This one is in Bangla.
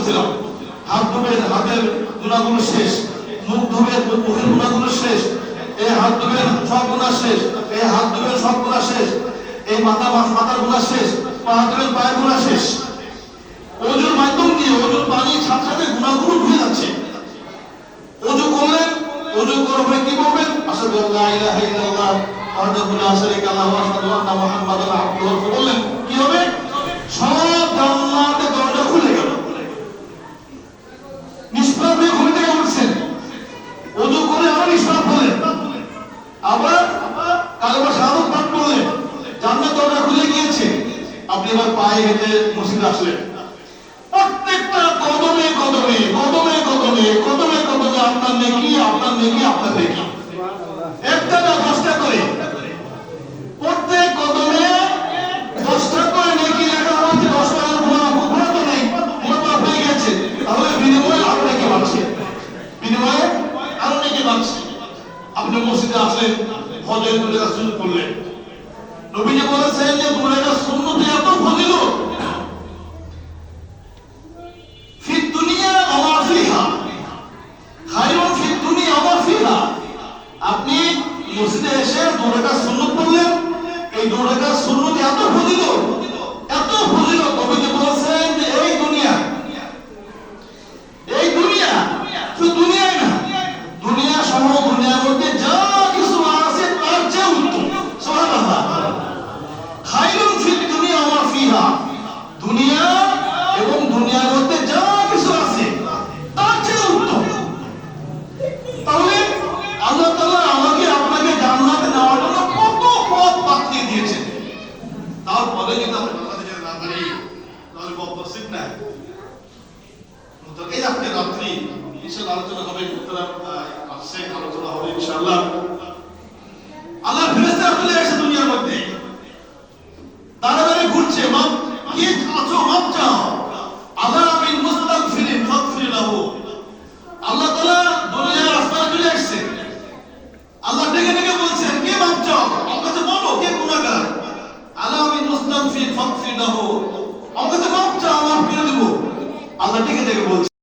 বলছিলাম, হাত ধুবেন, হাতের গুনাহগুলো শেষ, মুখ ধুবেন, মুখের গুনাহগুলো শেষ, এই হাত ধুবেন, সব গুনাহ শেষ, এই হাত ধুবেন, সব গুনাহ শেষ, এই মাথার গুনাহ শেষ, পা ধুবেন, পায়ের গুনাহ শেষ। ওযুর মাধ্যম দিয়ে ওযুর পানির সাথে সাথে গুনাহগুলো ধুয়ে যাচ্ছে। ওযু করলেন, ওযু করবে কি বলবেন? আশহাদু আল্লা ইলাহা ইল্লাল্লাহ ওয়াহদাহু লা শারীকা লাহু ওয়া আশহাদু আন্না মুহাম্মাদান আবদুহু ওয়া রাসূলুহু বললেন, কি হবে? সব জান্নাতের দরজা খুলে গেল। নিষ্পাপ হয়ে ঘুম থেকে উঠছেন, ওযু করে আবার নিষ্পাপ হলেন, আবার কালেমা শাহাদাত পাঠ করলেন, জান্নাতের দরজা খুলে গিয়েছে। আপনি এবার পায়ে হেঁটে মসজিদে আসলেন। প্রত্যেকটা কদমে কদমে কদমে কদমে কদমে কদমে আপনার নেকি, আপনার নেকি, আপনার নেকি, একটা না 10টা করে, প্রত্যেক কদমে 10টা করে নেকি লেখা হচ্ছে। 10 টাকার গুনাহ তো নেই, গুনাহ মাফ হয়ে গেছে, তাহলে বিনিময়ে আরো নেকি বাড়ছে, বিনিময়ে আরো নেকি বাড়ছে। আপনি মসজিদে আসলেন, ফজরের 2 রাকাত সুন্নাত পড়লেন। নবীজি বলেছেন যে 2 রাকাত সুন্নাতে এত ফজিলত, আপনি মসজিদে এসে 2 রাকাত সুন্নাত পড়লেন, এই 2 রাকাত সুন্নাত এত ফজিলত, এত ফজিলত। নবীজি বলেছেন যে এই দুনিয়া শুধু দুনিয়ায় না, দুনিয়া সহ দুনিয়ার মধ্যে যা কিছু আছে তার চেয়ে উত্তম। সুবহানাল্লাহ। খায়রুন ফিদ দুনিয়া ওয়া ফিহা, দুনিয়া এবং দুনিয়ার মধ্যে যা কিছু আছে তার চেয়ে উত্তম। তাহলে আল্লাহ তাআলা আমাকে আপনাকে জান্নাতে নেওয়ার জন্য কত পথ বাতলে দিয়েছেন। তারপরে যদি আমরা বাংলাদেশে না পারি তাহলে বদনসিব না। তো এই আজকে রাত্রি ইনশাআল্লাহ আলোচনা হবে, আসছে আলোচনা হবে ইনশাআল্লাহ। আল্লাহ ফেরেশতা চলে এসে দুনিয়ার মধ্যে দাঁড়াদাঁড়ি ঘুরছে, মাপ কি আছো, মাপ চাও। আল্লাহ মিন মুস্তাগফিরিন ফাগফির লাহু, আল্লাহ তাআলা দুনিয়ার রাস্তায় চলে আসছে। আল্লাহ ডেকে ডেকে বলছেন, কে মাপ চাও, আমার কাছে বলো কে গুনাহগার। আল্লাহ মিন মুস্তাগফির ফাগফির লাহু, আমার কাছে মাপ চাও, মাফ করে দেব। আল্লাহ ডেকে ডেকে বলছে।